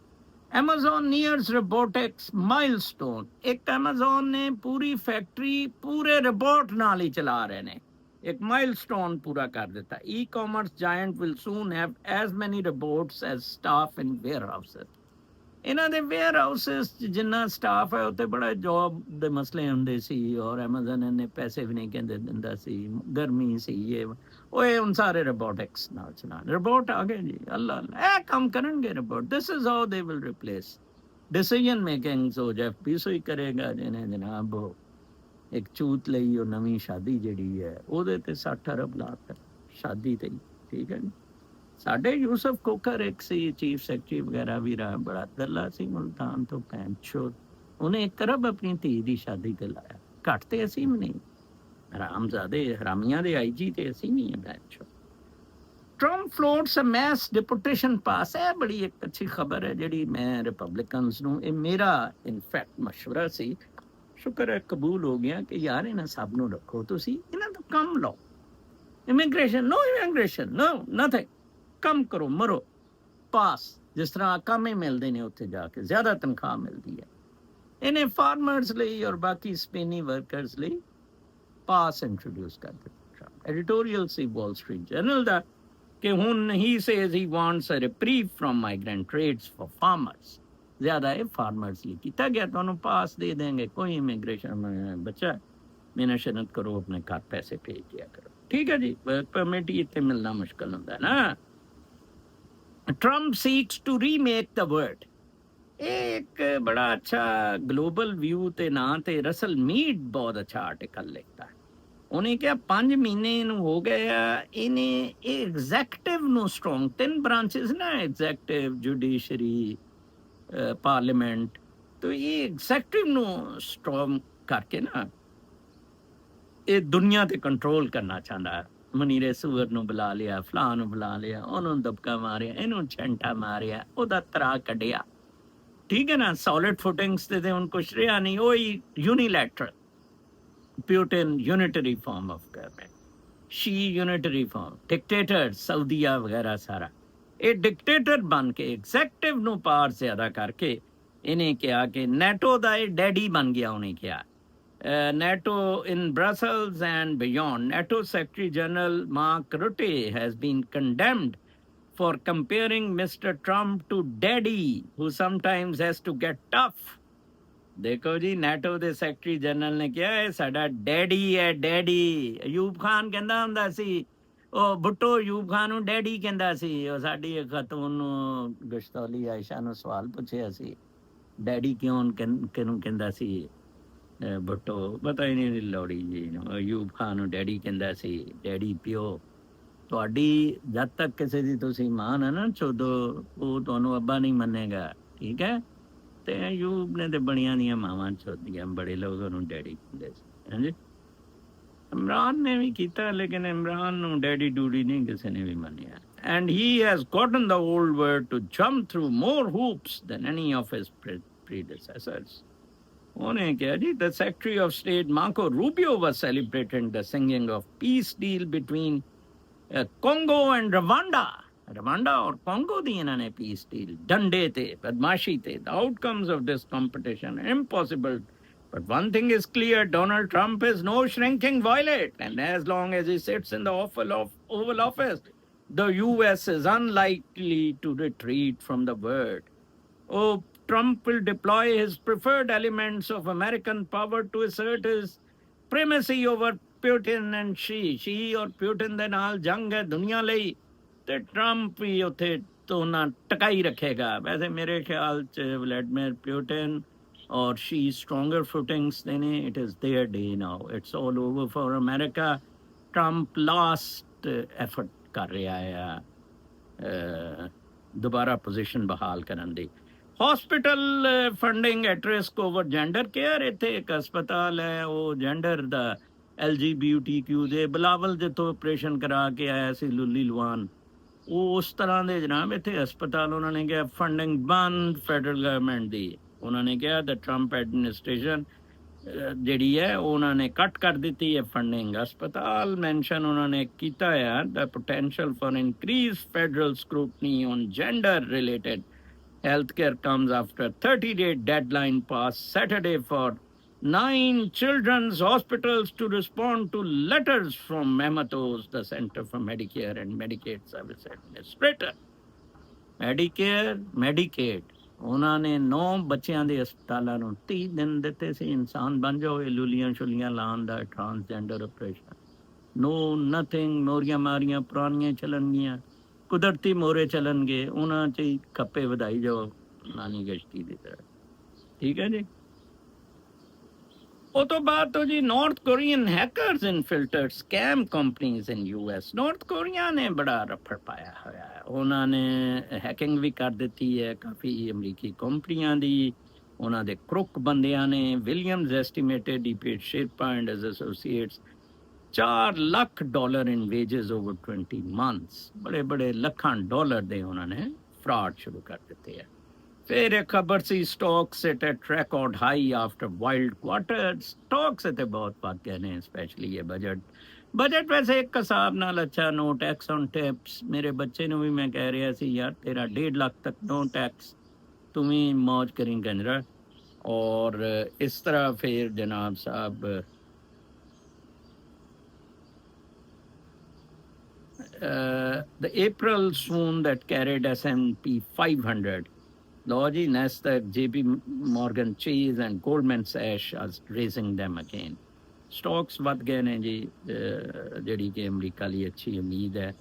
Amazon nears robotics milestone। ਇੱਕ Amazon ਨੇ ਪੂਰੀ ਫੈਕਟਰੀ ਪੂਰੇ ਰੋਬੋਟ ਨਾਲ ਹੀ ਚਲਾ ਰਹੇ ਨੇ, ਇੱਕ ਮਾਈਲਸਟੋਨ ਪੂਰਾ ਕਰ ਦਿੱਤਾ। E-commerce giant will soon have as many robots as staff in warehouses। ਇਹਨਾਂ ਦੇ ਵੇਅਰ ਹਾਊਸਸ ਜਿੰਨਾ ਸਟਾਫ ਹੈ ਉੱਤੇ ਬੜਾ ਜੌਬ ਦੇ ਮਸਲੇ ਹੁੰਦੇ ਸੀ ਔਰ ਐਮਾਜ਼ਨ ਨੇ ਪੈਸੇ ਵੀ ਨਹੀਂ ਕਹਿੰਦੇ ਦਿੰਦਾ ਸੀ, ਗਰਮੀ ਸੀ, ਇਹ ਉਹ ਹੁਣ ਸਾਰੇ ਰੋਬੋਟਿਕਸ ਨਾਲ ਚਲਾਉਣ। ਰੋਬੋਟ ਆ ਗਏ ਜੀ, ਅੱਲਾ ਇਹ ਕੰਮ ਕਰਨਗੇ robot. This is how they will replace decision making. So Jeff Bezos ਹੀ ਕਰੇਗਾ, ਜਿਹਨੇ ਜਨਾਬ ਇੱਕ ਚੂਤ ਲਈ ਉਹ ਨਵੀਂ ਸ਼ਾਦੀ ਜਿਹੜੀ ਹੈ ਉਹਦੇ ਤੇ 60 ਅਰਬ ਲਾਤਾ ਸ਼ਾਦੀ ਤੇ, ਠੀਕ ਹੈ ਜੀ। ਸਾਡੇ ਯੂਸਫ ਕੋਕਰ ਇੱਕ ਸੀ ਚੀਫ ਸੈਕਟਰੀ ਵਗੈਰਾ ਵੀ ਰਹਾ, ਬੜਾ ਦੱਲਾ ਸੀ ਮੁਲਤਾਨ ਤੋਂ, ਭੈਣ ਚੋਦ, ਉਹਨੇ 1 ਅਰਬ ਆਪਣੀ ਧੀ ਦੀ ਸ਼ਾਦੀ ਤੇ ਲਾਇਆ। ਘੱਟ ਤੇ ਅਸੀਂ ਵੀ ਨਹੀਂ, ਹਰਾਮਜ਼ਾਦੇ ਹਰਾਮੀਆਂ ਦੇ ਆਈਜੀ ਤੇ ਅਸੀਂ ਨਹੀਂ ਹੈ, ਭੈਣ ਚੋਦ। ਟਰੰਪ ਫਲੋਟਸ ਅ ਮੈਸ ਡਿਪੋਟੇਸ਼ਨ ਪਾਸ। ਇਹ ਬੜੀ ਇੱਕ ਅੱਛੀ ਖਬਰ ਹੈ ਜਿਹੜੀ ਮੈਂ ਰਿਪਬਲਿਕਨਸ ਨੂੰ, ਇਹ ਮੇਰਾ ਇਨਫੈਕਟ ਮਸ਼ਵਰਾ ਸੀ, ਸ਼ੁਕਰ ਹੈ ਕਬੂਲ ਹੋ ਗਿਆ ਕਿ ਯਾਰ ਇਹਨਾਂ ਸਭ ਨੂੰ ਰੱਖੋ, ਤੁਸੀਂ ਇਹਨਾਂ ਤੋਂ ਕੰਮ ਲਓ। ਇਮੀਗ੍ਰੇਸ਼ਨ ਨੋ, ਇਮੀਗ੍ਰੇਸ਼ਨ ਨੋ, ਨਥਿੰਗ, ਕੰਮ ਕਰੋ ਮਰੋ, ਪਾਸ। ਜਿਸ ਤਰ੍ਹਾਂ ਕੰਮ ਹੀ ਮਿਲਦੇ ਨੇ ਉੱਥੇ ਜਾ ਕੇ, ਜ਼ਿਆਦਾ ਤਨਖਾਹ ਮਿਲਦੀ ਹੈ। ਇਹਨੇ ਫਾਰਮਰਸ ਲਈ ਔਰ ਬਾਕੀ ਸਪੇਨੀ ਵਰਕਰਸ ਲਈ ਪਾਸ ਇੰਟਰੋਡਿਊਸ ਕਰ ਦਿੱਤਾ। ਐਡੀਟੋਰੀਅਲ ਸੀ ਵਾਲ ਸਟਰੀਟ ਜਰਨਲ ਦਾ ਕਿ ਹੁਣ he says he wants a reprieve from migrant raids for farmers. ਜ਼ਿਆਦਾ ਇਹ ਫਾਰਮਰਸ ਲਈ ਕੀਤਾ ਗਿਆ, ਤੁਹਾਨੂੰ ਪਾਸ ਦੇ ਦੇंगे, ਕੋਈ ਇਮੀਗ੍ਰੇਸ਼ਨ ਬੱਚਾ ਮਿਹਨਤ ਕਰੋ, ਆਪਣੇ ਘਰ ਪੈਸੇ ਭੇਜ ਦਿਆ ਕਰੋ, ਠੀਕ ਹੈ ਜੀ। ਵਰਕ ਪਰਮਿਟ ਹੀ ਇੱਥੇ ਮਿਲਣਾ ਮੁਸ਼ਕਲ ਹੁੰਦਾ ਨਾ। Trump seeks to remake the world। ਇਹ ਇੱਕ ਬੜਾ ਅੱਛਾ ਗਲੋਬਲ ਵਿਊ ਤੇ ਨਾਂ ਤੇ ਰਸਲ ਮੀਡ ਬਹੁਤ ਅੱਛਾ ਆਰਟੀਕਲ ਲਿਖਦਾ। ਉਹਨੇ ਕਿਹਾ 5 ਮਹੀਨੇ ਇਹਨੂੰ ਹੋ ਗਏ ਆ, ਇਹਨੇ ਇਹ ਐਗਜ਼ੈਕਟਿਵ ਨੂੰ ਸਟਰੋਂਗ, 3 ਬ੍ਰਾਂਚਸ ਨਾ, ਐਗਜ਼ੈਕਟਿਵ, ਜੁਡੀਸ਼ਰੀ, ਪਾਰਲੀਮੈਂਟ, तो ਇਹ ਐਗਜ਼ੈਕਟਿਵ ਨੂੰ ਸਟਰੋਂਗ ਕਰਕੇ ਨਾ ਇਹ ਦੁਨੀਆ ਤੇ ਕੰਟਰੋਲ ਕਰਨਾ ਚਾਹੁੰਦਾ। ਮਨੀਰੇ ਸੂਰ ਨੂੰ ਬੁਲਾ ਲਿਆ, ਫਲਾਂ ਨੂੰ ਬੁਲਾ ਲਿਆ, ਉਹਨੂੰ ਦਬਕਾ ਮਾਰਿਆ, ਇਹਨੂੰ ਛੰਟਾ ਮਾਰਿਆ, ਉਹਦਾ ਤਰਾ ਕੱਢਿਆ, ਠੀਕ ਹੈ ਨਾ। ਸੋਲਿਡ ਫੁਟਿੰਗਸ ਤੇ ਹੁਣ ਕੁਛ ਰਿਹਾ ਨਹੀਂ, ਉਹੀ ਯੂਨੀਲੈਟਰਲ Putin unitary form of government, Shi unitary form, dictator, Saudiya वगैरह सारा ਇਹ ਡਿਕਟੇਟਰ ਬਣ ਕੇ ਐਗਜ਼ੈਕਟਿਵ ਨੂੰ ਪਾਵਰ ਜ਼ਿਆਦਾ ਕਰਕੇ ਇਹਨੇ ਕਿਹਾ ਕਿ ਨੈਟੋ ਦਾ ਇਹ ਡੈਡੀ ਬਣ ਗਿਆ। ਉਹਨੇ ਕਿਹਾ NATO in Brussels and beyond, NATO Secretary General Mark Rutte has been condemned for comparing Mr. Trump to daddy who sometimes has to get tough। ਦੇਖੋ ਜੀ, ਨੈਟੋ ਦੇ ਸੈਕਟਰੀ ਜਨਰਲ ਨੇ ਕਿਹਾ ਇਹ ਸਾਡਾ ਡੈਡੀ ਹੈ, ਡੈਡੀ। ਅਯੂਬ ਖਾਨ ਕਹਿੰਦਾ ਹੁੰਦਾ ਸੀ, ਉਹ ਭੁੱਟੋ ਅਯੂਬ ਖਾਨ ਨੂੰ ਡੈਡੀ ਕਹਿੰਦਾ ਸੀ। ਉਹ ਸਾਡੀ ਖਤੂਨ ਨੂੰ, ਗਸ਼ਤੌਲੀ ਆਇਸ਼ਾ ਨੂੰ ਸਵਾਲ ਪੁੱਛਿਆ ਸੀ, ਡੈਡੀ ਕਿਉਂ ਕਿਹਨੂੰ ਕਹਿੰਦਾ ਸੀ ਭੁੱਟੋ, ਪਤਾ ਹੀ ਨਹੀਂ ਲੋੜੀ ਜੀ ਨੂੰ। ਅਯੂਬ ਖਾਨ ਨੂੰ ਡੈਡੀ ਕਹਿੰਦਾ ਸੀ, ਡੈਡੀ ਪਿਓ। ਤੁਹਾਡੀ ਜਦ ਤੱਕ ਕਿਸੇ ਦੀ ਤੁਸੀਂ ਮਾਂ ਨਾ ਨਾ ਚੋਦੋ, ਉਹ ਤੁਹਾਨੂੰ ਅੱਬਾ ਨਹੀਂ ਮੰਨੇਗਾ, ਠੀਕ ਹੈ। ਤੇ ਅਯੂਬ ਨੇ ਤੇ ਬਣੀਆਂ ਦੀਆਂ ਮਾਵਾਂ ਚੋਦੀਆਂ, ਬੜੇ ਲੋਕ ਉਹਨੂੰ ਡੈਡੀ ਕਹਿੰਦੇ ਸੀ। ਹਾਂਜੀ, ਇਮਰਾਨ ਨੇ ਵੀ ਕੀਤਾ, ਲੇਕਿਨ ਇਮਰਾਨ ਨੂੰ ਡੈਡੀ ਡੂਡੀ ਨਹੀਂ ਕਿਸੇ ਨੇ ਵੀ ਮੰਨਿਆ। And he has gotten the old world to jump through more hoops than any of his predecessors। ਉਹਨੇ ਕਿਹਾ ਜੀ, the secretary of state Marco Rubio was celebrating the signing of peace deal between Congo and Rwanda। Rwanda और Congo दी इन्होंने peace deal, डंडे थे, बदमाशी थे। The outcomes of this competition impossible, but one thing is clear: Donald Trump is no shrinking violet, and as long as he sits in the Oval Office, the U.S. is unlikely to retreat from the word. Oh, Trump will deploy his preferred elements of American power to assert his primacy over Putin and Xi और Putin ਦੇ ਨਾਲ ਜੰਗ ਹੈ ਦੁਨੀਆ ਲਈ, ਤੇ Trump ਵੀ ਉੱਥੇ ਤੋਂ ਨਾ ਟਕਾਈ ਰੱਖੇਗਾ। ਵੈਸੇ ਮੇਰੇ ਖਿਆਲ 'ਚ ਵਲੈਡਮੀਰ ਪੁਟਿਨ or she's stronger footings than it is their day now. It's all over for America. Trump last effort ਕਰ ਰਿਹਾ ਹੈ ਦੁਬਾਰਾ ਪੋਜੀਸ਼ਨ ਬਹਾਲ ਕਰਨ ਦੀ। Hospital funding at risk over gender care. ਇੱਥੇ ਇੱਕ ਹਸਪਤਾਲ ਹੈ, ਉਹ ਜੈਂਡਰ ਦਾ LGBTQ ਦੇ ਬਿਲਾਵਲ ਜਿੱਥੋਂ ਆਪਰੇਸ਼ਨ ਕਰਾ ਕੇ ਆਇਆ ਸੀ ਲੁੱਲੀ ਲਵਾਨ, ਉਹ ਉਸ ਤਰ੍ਹਾਂ ਦੇ ਜਨਾਬ ਇੱਥੇ ਹਸਪਤਾਲ ਉਹਨਾਂ ਨੇ ਕਿਹਾ ਫੰਡਿੰਗ ਬੰਦ ਫੈਡਰਲ ਗਵਰਨਮੈਂਟ ਦੀ। ਉਹਨਾਂ ਨੇ ਕਿਹਾ ਦ ਟਰੰਪ ਐਡਮਿਨਿਸਟ੍ਰੇਸ਼ਨ ਜਿਹੜੀ ਹੈ ਉਹਨਾਂ ਨੇ ਕੱਟ ਕਰ ਦਿੱਤੀ ਹੈ ਫੰਡਿੰਗ। ਹਸਪਤਾਲ ਮੈਂਸ਼ਨ ਉਹਨਾਂ ਨੇ ਕੀਤਾ ਹੈ the potential for increase federal scrutiny on gender related healthcare comes after 30-day deadline passed Saturday for 9 children's hospitals to respond to letters from MEMATOS, the Center for Medicare and Medicaid Service Administrator. Medicare, Medicaid, ਉਹਨਾਂ ਨੇ 9 ਬੱਚਿਆਂ ਦੇ ਹਸਪਤਾਲਾਂ ਨੂੰ 30 ਦਿਨ ਦਿੱਤੇ ਸੀ, ਇਨਸਾਨ ਬਣ ਜਾਓ ਇਹ ਲੁਲੀਆਂ ਛੁਲੀਆਂ ਲਾਉਣ ਦਾ ਟਰਾਂਸਜੈਂਡਰ ਆਪਰੇਸ਼ਨ। ਨੋ ਨਥਿੰਗ, ਮੋਰੀਆਂ ਮਾਰੀਆਂ ਪੁਰਾਣੀਆਂ ਚੱਲਣਗੀਆਂ, ਕੁਦਰਤੀ ਮੋਰੇ ਚੱਲਣਗੇ, ਉਹਨਾਂ 'ਚ ਹੀ ਖੱਪੇ ਵਧਾਈ ਜਾਓ ਨਾਨੀ ਗਸ਼ਤੀ ਦੀ ਤਰ੍ਹਾਂ। ਠੀਕ ਹੈ ਜੀ। ਉਹ ਤੋਂ ਬਾਅਦ ਤੋਂ ਜੀ North Korean hackers infiltrated scam companies in US। North Korea ਨੇ ਬੜਾ ਰਫੜ ਪਾਇਆ ਹੋਇਆ ਹੈ, ਉਹਨਾਂ ਨੇ ਹੈਕਿੰਗ ਵੀ ਕਰ ਦਿੱਤੀ ਹੈ ਕਾਫੀ ਅਮਰੀਕੀ ਕੰਪਨੀਆਂ ਦੀ। ਉਹਨਾਂ ਦੇ ਕ੍ਰੁੱਕ ਬੰਦਿਆਂ ਨੇ Williams estimated he paid Sherpa and his associates $4 lakh in wages over 20 months। ਬੜੇ ਬੜੇ ਲੱਖਾਂ ਡਾਲਰ ਦੇ ਉਹਨਾਂ ਨੇ ਫਰਾਡ ਸ਼ੁਰੂ ਕਰ ਦਿੱਤੇ ਹੈ। ਫਿਰ ਇੱਕ ਖਬਰ ਸੀ stocks at record high after wild quarter. Stocks ਇੱਥੇ ਬਹੁਤ ਵੱਧ ਗਏ ਨੇ, ਸਪੈਸ਼ਲੀ ਇਹ ਬਜਟ ਵੈਸੇ ਇੱਕ ਹਿਸਾਬ ਨਾਲ ਅੱਛਾ, ਨੋ ਟੈਕਸ ਔਨ ਟਿਪਸ। ਮੇਰੇ ਬੱਚੇ ਨੂੰ ਵੀ ਮੈਂ ਕਹਿ ਰਿਹਾ ਸੀ ਯਾਰ ਤੇਰਾ 1.5 ਲੱਖ ਤੱਕ ਨੋ ਟੈਕਸ, ਤੂੰ ਵੀ ਮੌਜ ਕਰੀ ਕੰਜਰਾ। ਔਰ ਇਸ ਤਰ੍ਹਾਂ ਫਿਰ ਜਨਾਬ ਸਾਹਿਬ the April swoon that carried S&P 500, ਲਓ ਜੀ Nasdaq, JP Morgan Chase and Goldman Sachs are raising them again। Stocks ਵੱਧ ਗਏ ਨੇ ਜੀ, ਜਿਹੜੀ ਕਿ ਅਮਰੀਕਾ ਲਈ ਅੱਛੀ ਉम्मीद है।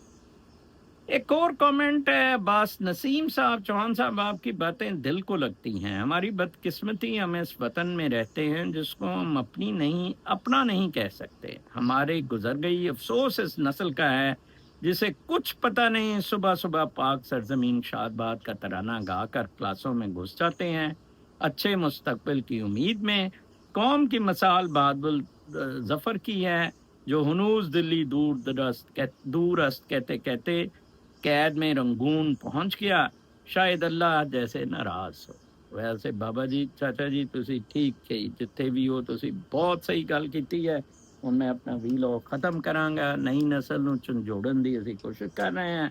एक और कमेंट है अब्बास नसीम साहब, चौहान साहब, आपकी बातें दिल को लगती हैं। हमारी बदकिस्मती, हम इस वतन में रहते हैं जिसको हम अपना नहीं कह सकते। हमारे गुजर गई अफसोस इस नस्ल का है जिसे कुछ पता नहीं, सुबह सुबह पाक सरजमीन शादबाद का तराना गा कर क्लासों में घुस जाते हैं अच्छे मुस्तकबिल की उम्मीद में। कौम की मिसाल बहादुर जफ़र की है जो हनूज दिल्ली दूरस्त कहते कहते कैद में रंगून पहुंच गया, शायद अल्लाह जैसे नाराज हो। वैसे बाबा जी, चाचा जी, तुसी ठीक है जिथे भी हो, तुसी बहुत सही गल की है। ਹੁਣ ਮੈਂ ਆਪਣਾ ਵੀਲੌਗ ख़त्म ਕਰਾਂਗਾ। ਨਈ ਨਸਲ ਨੂੰ ਝੰਜੋੜਨ ਦੀ ਅਸੀਂ ਕੋਸ਼ਿਸ਼ ਕਰ ਰਹੇ ਹਾਂ।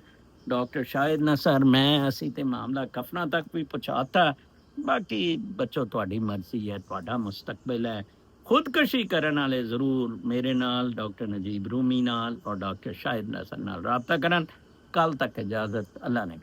ਡਾਕਟਰ ਸ਼ਾਹਿਦ ਨਸਰ, ਮੈਂ, ਅਸੀਂ ਤੇ ਮਾਮਲਾ ਕਫਨਾਂ ਤੱਕ ਵੀ ਪਹੁੰਚਾਤਾ। ਬਾਕੀ ਬੱਚੋ ਤੁਹਾਡੀ ਮਰਜ਼ੀ ਹੈ, ਤੁਹਾਡਾ ਮੁਸਤਕਬਲ ਹੈ। ਖੁਦਕਸ਼ੀ ਕਰਨ ਵਾਲੇ ਜ਼ਰੂਰ ਮੇਰੇ ਨਾਲ, ਡਾਕਟਰ ਨਜੀਬ ਰੂਮੀ ਨਾਲ ਔਰ ਡਾਕਟਰ ਸ਼ਾਹਿਦ ਨਸਰ ਨਾਲ ਰਾਬਤਾ ਕਰਨ। ਕੱਲ ਤੱਕ ਇਜਾਜ਼ਤ, ਅੱਲਾ ਨੇ।